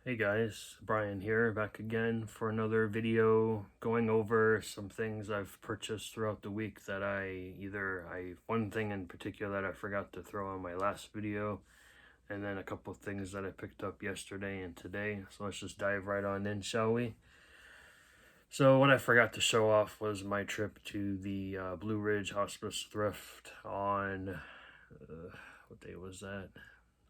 Hey guys, Brian here, back again for another video going over some things I've purchased throughout the week that one thing in particular that I forgot to throw on my last video, and then a couple things that I picked up yesterday and today. So let's just dive right on in, shall we? So what I forgot to show off was my trip to the Blue Ridge Hospice Thrift on, what day was that?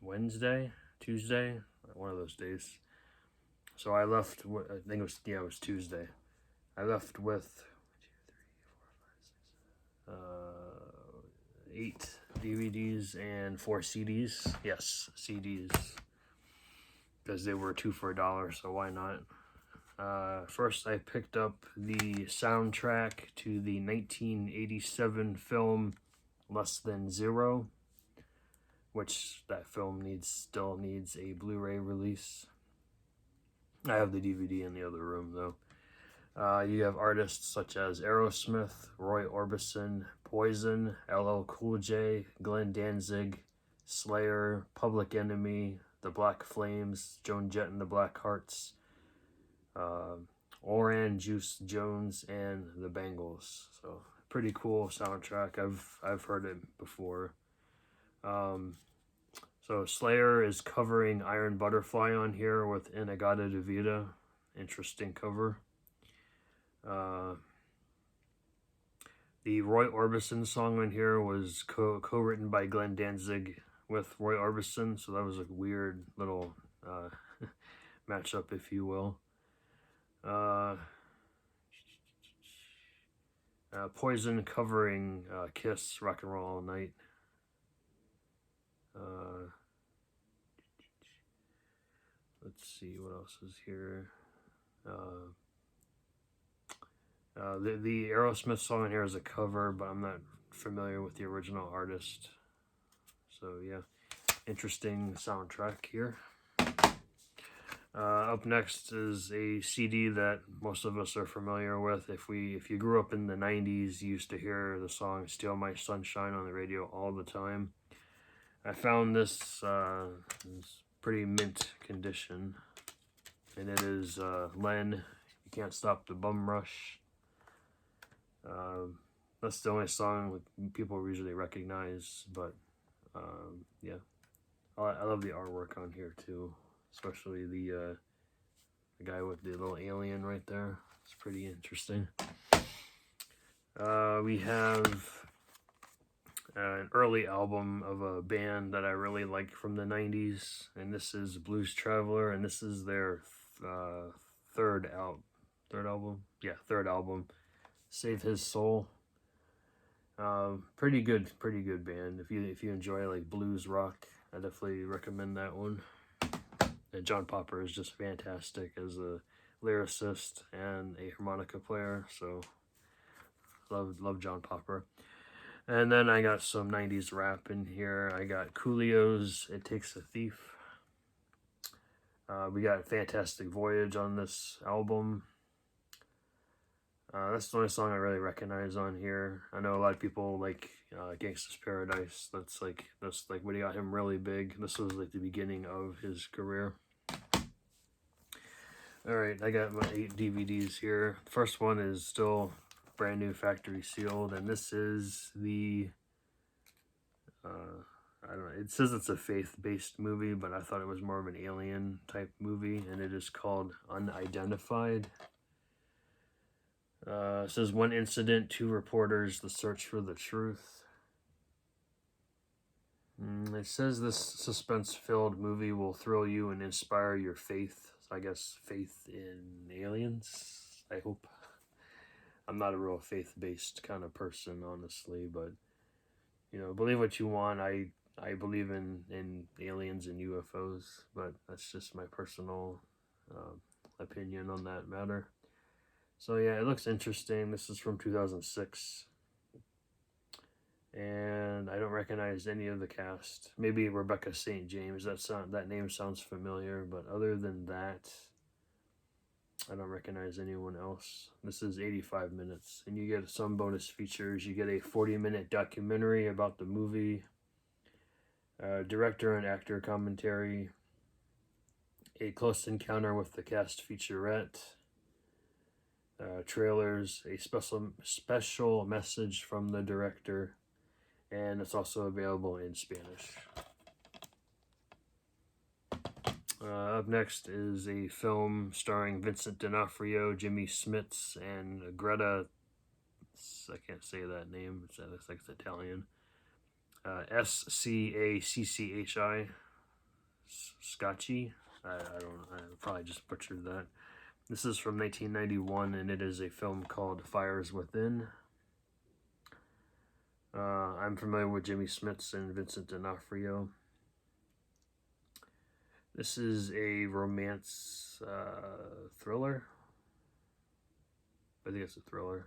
Wednesday? Tuesday? One of those days. So I left, I think it was Tuesday. I left with 8 DVDs and 4 CDs. Yes, CDs. Because they were 2 for $1, so why not? First, I picked up the soundtrack to the 1987 film Less Than Zero, which that film still needs a Blu-ray release. I have the DVD in the other room, though. You have artists such as Aerosmith, Roy Orbison, Poison, LL Cool J, Glenn Danzig, Slayer, Public Enemy, The Black Flames, Joan Jett and the Blackhearts, Oran Juice Jones, and the Bangles. So pretty cool soundtrack. I've heard it before. So Slayer is covering Iron Butterfly on here with In-A-Gadda-Da-Vida. Interesting cover. The Roy Orbison song on here was co-written by Glenn Danzig with Roy Orbison, so that was a weird little matchup, if you will. Poison covering Kiss, Rock and Roll All Night. Let's see what else is here. The Aerosmith song in here is a cover, but I'm not familiar with the original artist. So yeah, interesting soundtrack here. Up next is a CD that most of us are familiar with. If you grew up in the 90s, you used to hear the song Steal My Sunshine on the radio all the time. I found this pretty mint condition, and it is Len, You Can't Stop the Bum Rush. That's the only song people usually recognize, but yeah, I love the artwork on here too, especially the guy with the little alien right there. It's pretty interesting. We have an early album of a band that I really like from the 90s, and this is Blues Traveler, and this is their third album, Save His Soul. Pretty good band. If you enjoy like blues rock, I definitely recommend that one. And John Popper is just fantastic as a lyricist and a harmonica player, so love John Popper. And then I got some 90s rap in here. I got Coolio's It Takes a Thief. We got Fantastic Voyage on this album. That's the only song I really recognize on here. I know a lot of people like Gangsta's Paradise. That's like what got him really big. This was like the beginning of his career. Alright, I got my 8 DVDs here. The first one is still brand new, factory sealed, and this is the I don't know, it says it's a faith-based movie, but I thought it was more of an alien type movie, and it is called Unidentified. It says 1 incident, 2 reporters, the search for the truth. It says this suspense-filled movie will thrill you and inspire your faith. So I guess faith in aliens, I hope. I'm not a real faith-based kind of person, honestly, but, you know, believe what you want. I believe in aliens and UFOs, but that's just my personal opinion on that matter. So yeah, it looks interesting. This is from 2006. And I don't recognize any of the cast. Maybe Rebecca St. James. That name sounds familiar, but other than that, I don't recognize anyone else. This is 85 minutes, and you get some bonus features. You get a 40-minute documentary about the movie, director and actor commentary, A Close Encounter with the Cast featurette. Trailers, a special message from the director, and it's also available in Spanish. Up next is a film starring Vincent D'Onofrio, Jimmy Smits, and Greta. I can't say that name. It looks like it's Italian. Scacchi. Scotchy. I probably just butchered that. This is from 1991, and it is a film called Fires Within. I'm familiar with Jimmy Smits and Vincent D'Onofrio. This is a romance thriller. I think it's a thriller.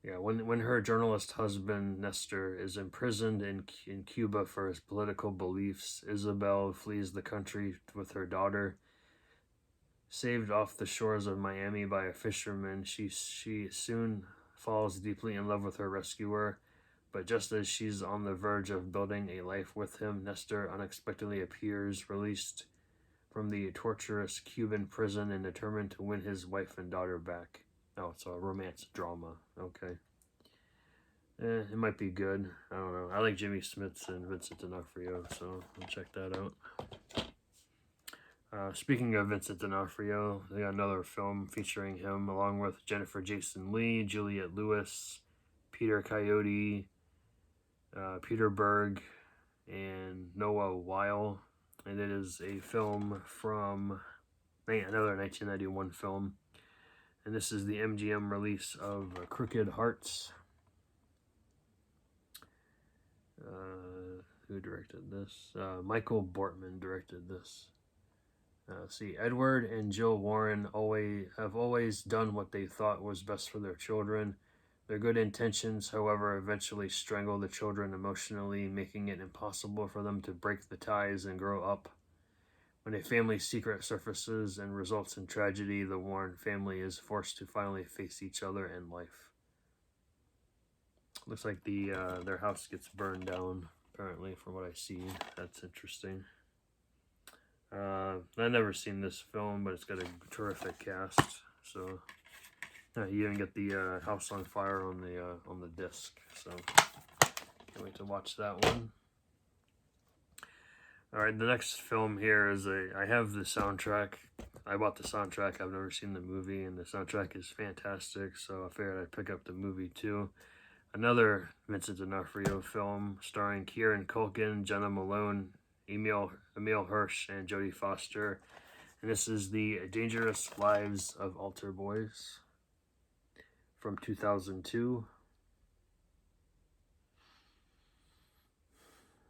Yeah, when her journalist husband, Nestor, is imprisoned in Cuba for his political beliefs, Isabel flees the country with her daughter. Saved off the shores of Miami by a fisherman, she soon falls deeply in love with her rescuer, but just as she's on the verge of building a life with him, Nestor unexpectedly appears, released from the torturous Cuban prison and determined to win his wife and daughter back. Oh, it's a romance drama. Okay. It might be good. I don't know. I like Jimmy Smits and Vincent D'Onofrio, so I'll check that out. Speaking of Vincent D'Onofrio, they got another film featuring him along with Jennifer Jason Leigh, Juliette Lewis, Peter Coyote, Peter Berg, and Noah Weil. And it is a film from another 1991 film. And this is the MGM release of Crooked Hearts. Who directed this? Michael Bortman directed this. See, Edward and Jill Warren have always done what they thought was best for their children. Their good intentions, however, eventually strangle the children emotionally, making it impossible for them to break the ties and grow up. When a family secret surfaces and results in tragedy, the Warren family is forced to finally face each other and life. Looks like their house gets burned down, apparently, from what I see. That's interesting. I've never seen this film, but it's got a terrific cast. So you even get the House on Fire on the disc. So can't wait to watch that one. All right, the next film here is I have the soundtrack. I bought the soundtrack. I've never seen the movie, and the soundtrack is fantastic. So I figured I'd pick up the movie too. Another Vincent D'Onofrio film starring Kieran Culkin, Jenna Malone, Emil Hirsch, and Jodie Foster. And this is The Dangerous Lives of Altar Boys from 2002.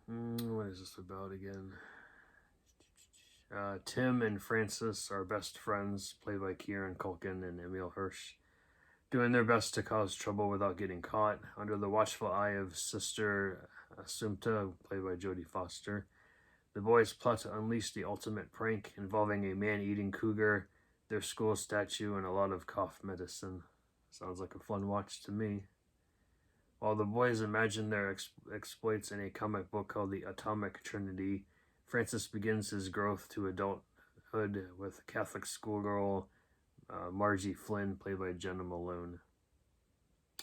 What is this about again? Tim and Francis are best friends, played by Kieran Culkin and Emil Hirsch, doing their best to cause trouble without getting caught. Under the watchful eye of Sister Assumpta, played by Jodie Foster, the boys plot to unleash the ultimate prank involving a man-eating cougar, their school statue, and a lot of cough medicine. Sounds like a fun watch to me. While the boys imagine their exploits in a comic book called The Atomic Trinity, Francis begins his growth to adulthood with Catholic schoolgirl Margie Flynn, played by Jenna Malone.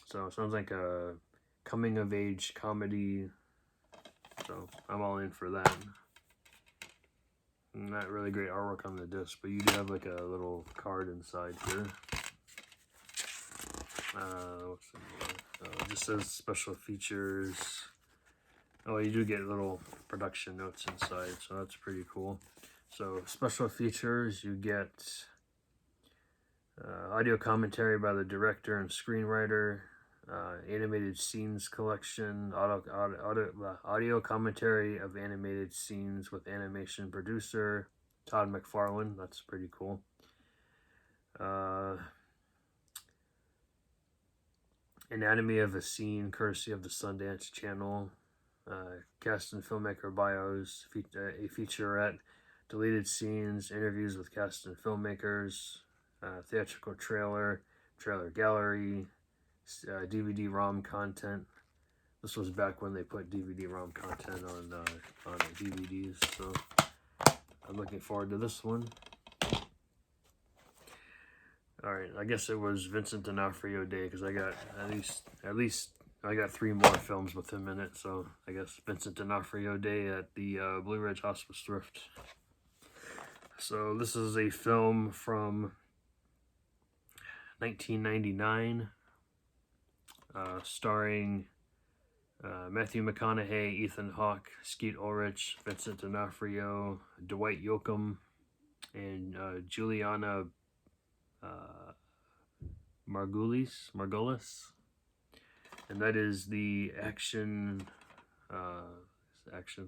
So it sounds like a coming-of-age comedy, so I'm all in for that. Not really great artwork on the disc, but you do have like a little card inside here. What's in here? It just says special features. Oh, you do get little production notes inside, so that's pretty cool. So special features, you get audio commentary by the director and screenwriter, animated scenes collection, audio commentary of animated scenes with animation producer Todd McFarlane. That's pretty cool. Anatomy of a scene, courtesy of the Sundance Channel. Cast and filmmaker bios, a featurette, deleted scenes, interviews with cast and filmmakers, theatrical trailer gallery, DVD-ROM content. This was back when they put DVD-ROM content on DVDs, so I'm looking forward to this one. All right, I guess it was Vincent D'Onofrio Day because I got at least I got 3 more films with him in it. So I guess Vincent D'Onofrio Day at the Blue Ridge Hospice Thrift. So this is a film from 1999, starring Matthew McConaughey, Ethan Hawke, Skeet Ulrich, Vincent D'Onofrio, Dwight Yoakam, and Juliana Margulis, and that is the action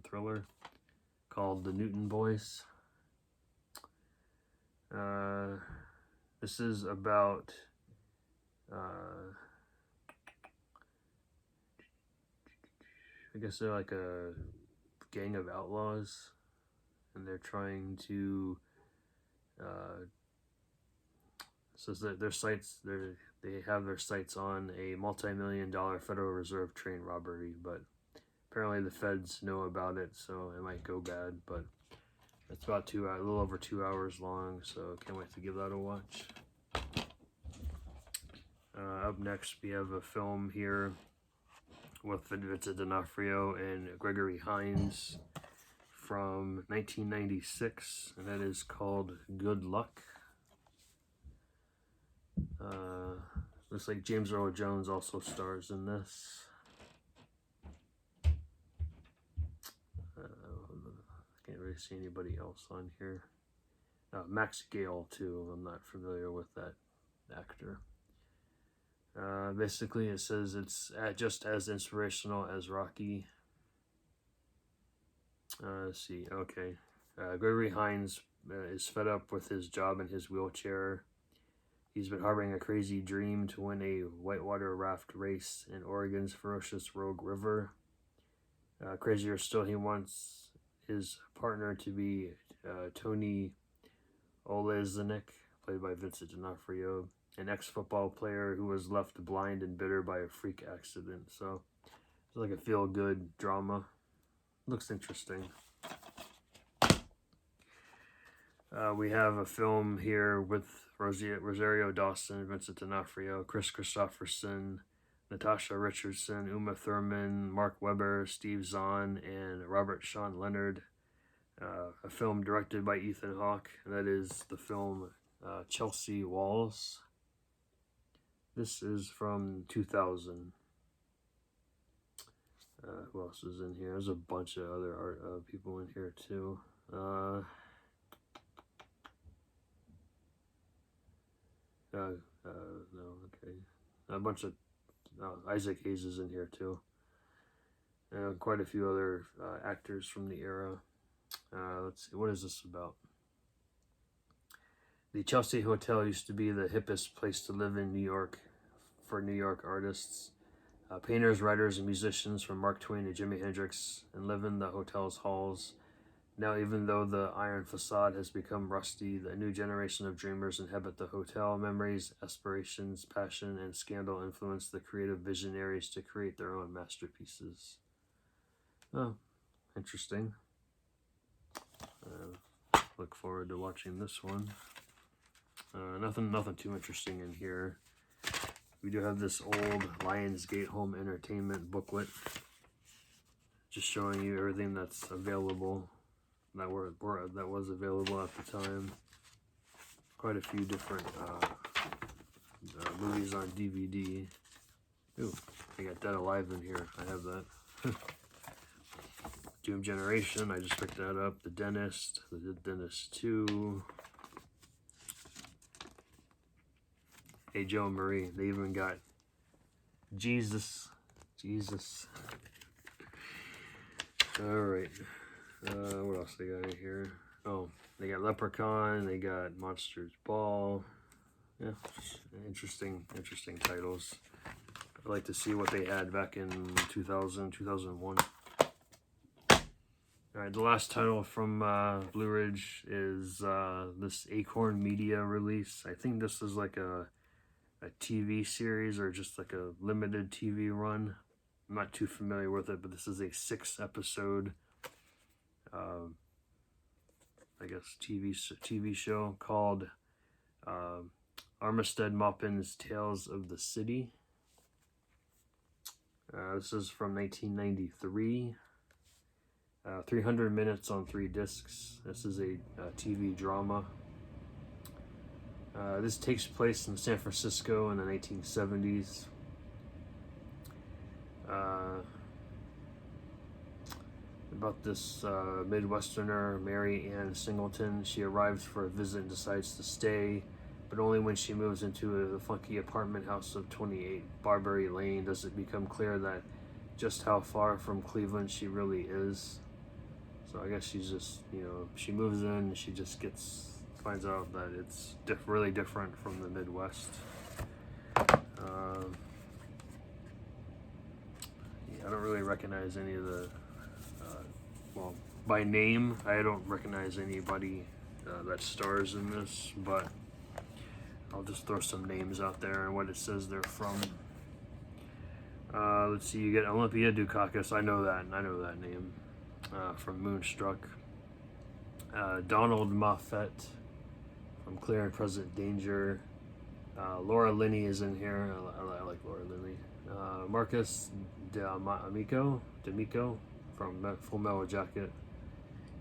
thriller called The Newton Boys. This is about I guess they're like a gang of outlaws, and they're trying to says that their sights they have their sights on a multi-million-dollar Federal Reserve train robbery, but apparently the feds know about it, so it might go bad. But it's about a little over 2 hours long, so can't wait to give that a watch. Up next, we have a film here with Vincent D'Onofrio and Gregory Hines from 1996, and that is called Good Luck. Looks like James Earl Jones also stars in this. Can't really see anybody else on here. Max Gale too. I'm not familiar with that actor. Basically, it says it's just as inspirational as Rocky. Let's see. Okay. Gregory Hines is fed up with his job in his wheelchair. He's been harboring a crazy dream to win a whitewater raft race in Oregon's ferocious Rogue River. Crazier still, he wants his partner to be Tony Olezanik, played by Vincent D'Onofrio, an ex-football player who was left blind and bitter by a freak accident. So it's like a feel-good drama. Looks interesting. We have a film here with Rosario Dawson, Vincent D'Onofrio, Chris Christopherson, Natasha Richardson, Uma Thurman, Mark Webber, Steve Zahn, and Robert Sean Leonard. A film directed by Ethan Hawke, and that is the film Chelsea Walls. This is from 2000. Who else is in here? There's a bunch of other people in here too. No, okay. A bunch of Isaac Hayes is in here too. Quite a few other actors from the era. Let's see, what is this about? The Chelsea Hotel used to be the hippest place to live in New York for New York artists. Painters, writers, and musicians from Mark Twain to Jimi Hendrix and live in the hotel's halls. Now, even though the iron facade has become rusty, the new generation of dreamers inhabit the hotel. Memories, aspirations, passion, and scandal influence the creative visionaries to create their own masterpieces. Oh, interesting. Look forward to watching this one. Nothing too interesting in here. We do have this old Lionsgate Home Entertainment booklet, just showing you everything that's available, that was available at the time. Quite a few different movies on DVD. Ooh, I got Dead Alive in here. I have that. Doom Generation, I just picked that up. The Dentist, The Dentist 2. Hey, Joe and Marie, they even got Jesus. Alright. What else they got in here? Oh, they got Leprechaun, they got Monsters Ball. Yeah, interesting titles. I'd like to see what they had back in 2000, 2001. Alright, the last title from Blue Ridge is this Acorn Media release. I think this is like a TV series or just like a limited TV run. I'm not too familiar with it, but this is a 6-episode, I I guess, TV show called Armistead Maupin's Tales of the City. This is from 1993. 300 minutes on 3 discs. This is a TV drama. This takes place in San Francisco in the 1970s. About this Midwesterner, Mary Ann Singleton. She arrives for a visit and decides to stay, but only when she moves into the funky apartment house of 28 Barbary Lane does it become clear that just how far from Cleveland she really is. So I guess she's just, she moves in and she just finds out that it's really different from the Midwest. I don't really recognize any of the, well, by name, I don't recognize anybody that stars in this, but I'll just throw some names out there and what it says they're from. Let's see, you get Olympia Dukakis, I know that name, from Moonstruck. Donald Moffat from Clear and Present Danger. Laura Linney is in here. I like Laura Linney. Marcus D'Amico from Full Metal Jacket.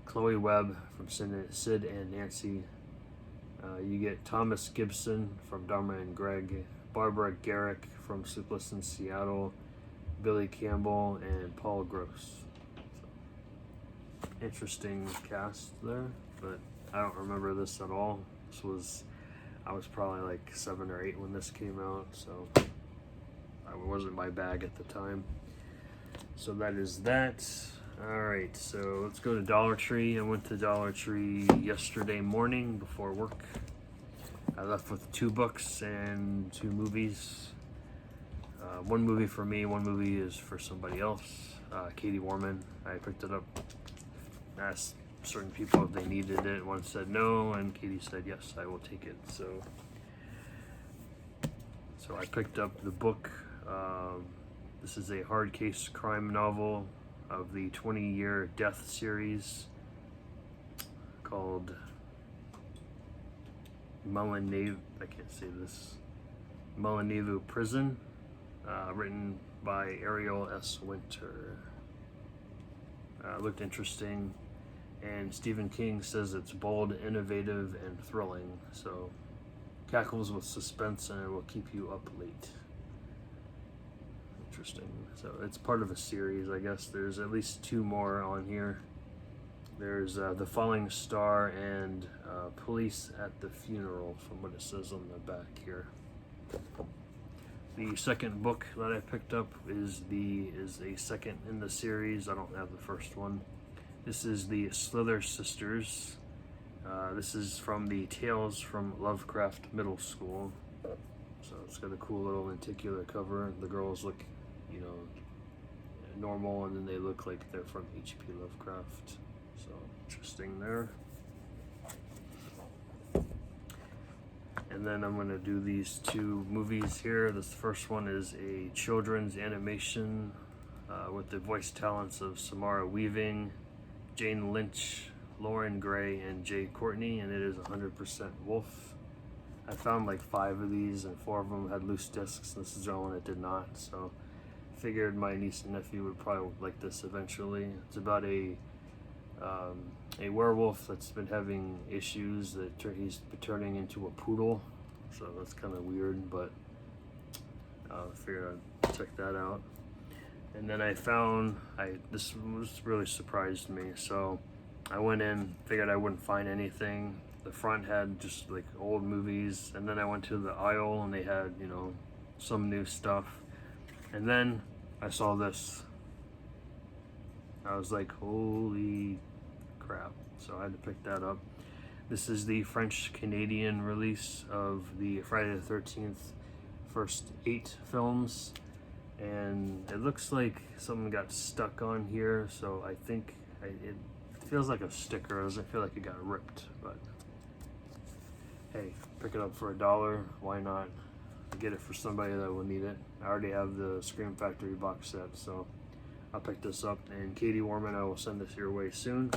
Chloe Webb from Sid and Nancy. You get Thomas Gibson from Dharma and Greg. Barbara Garrick from Sleepless in Seattle. Billy Campbell and Paul Gross. So, interesting cast there, but I don't remember this at all. I was probably like 7 or 8 when this came out, so it wasn't my bag at the time. So that is that. Alright, so let's go to Dollar Tree. I went to Dollar Tree yesterday morning before work. I left with 2 books and 2 movies. 1 movie for me, 1 movie is for somebody else. Katie Warman. I picked it up, asked certain people if they needed it. One said no, and Katie said yes, I will take it. So I picked up the book. This is a hard case crime novel of the 20-year death series called Mullinevu Prison, written by Ariel S. Winter. Looked interesting, and Stephen King says it's bold, innovative, and thrilling, so cackles with suspense and it will keep you up late. Interesting. So it's part of a series, I guess. There's at least 2 more on here. There's The Falling Star and Police at the Funeral, from what it says on the back here. The second book that I picked up is a second in the series. I don't have the first one. This is the Slither Sisters. This is from the Tales from Lovecraft Middle School. So it's got a cool little lenticular cover. The girls look, normal, and then they look like they're from H.P. Lovecraft. So interesting there. And then I'm going to do these 2 movies here. This first one is a children's animation with the voice talents of Samara Weaving, Jane Lynch, Lauren Gray, and Jay Courtney, and it is 100% Wolf. I found like 5 of these, and 4 of them had loose discs. This is the only one that did not, so I figured my niece and nephew would probably like this eventually. It's about a werewolf that's been having issues that he's been turning into a poodle, so that's kind of weird, but I figured I'd check that out. And then I found, this really surprised me, so I went in, figured I wouldn't find anything. The front had just like old movies, and then I went to the aisle and they had, some new stuff. And then I saw this. I was like, holy crap. So I had to pick that up. This is the French-Canadian release of the Friday the 13th first 8 films. And it looks like something got stuck on here, so I think it feels like a sticker. It doesn't feel like it got ripped, but hey, pick it up for $1. Why not? Get it for somebody that will need it. I already have the Scream Factory box set, so I'll pick this up. And Katie Warman, I will send this your way soon.